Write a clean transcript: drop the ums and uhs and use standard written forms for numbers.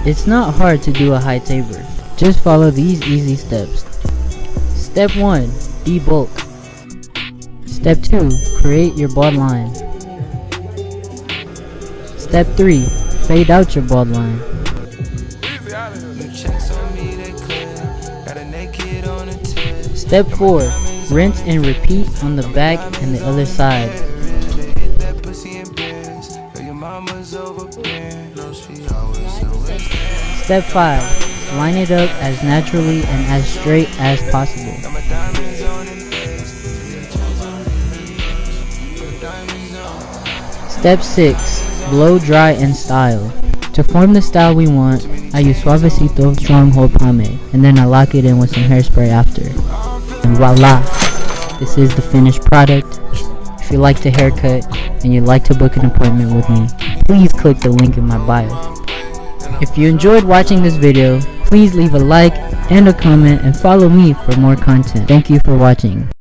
It's not hard to do a high taper. Just follow these easy steps. Step 1. Debulk. Step 2. Create your bald line. Step 3. Fade out your bald line. Step 4. Rinse and repeat on the back and the other side. Step 5. Line it up as naturally and as straight as possible. Step 6. Blow, dry, and style. To form the style we want, I use Suavecito Stronghold Pomade, and then I lock it in with some hairspray after. And voila! This is the finished product. If you like the haircut and you'd like to book an appointment with me, please click the link in my bio. If you enjoyed watching this video, please leave a like and a comment and follow me for more content. Thank you for watching.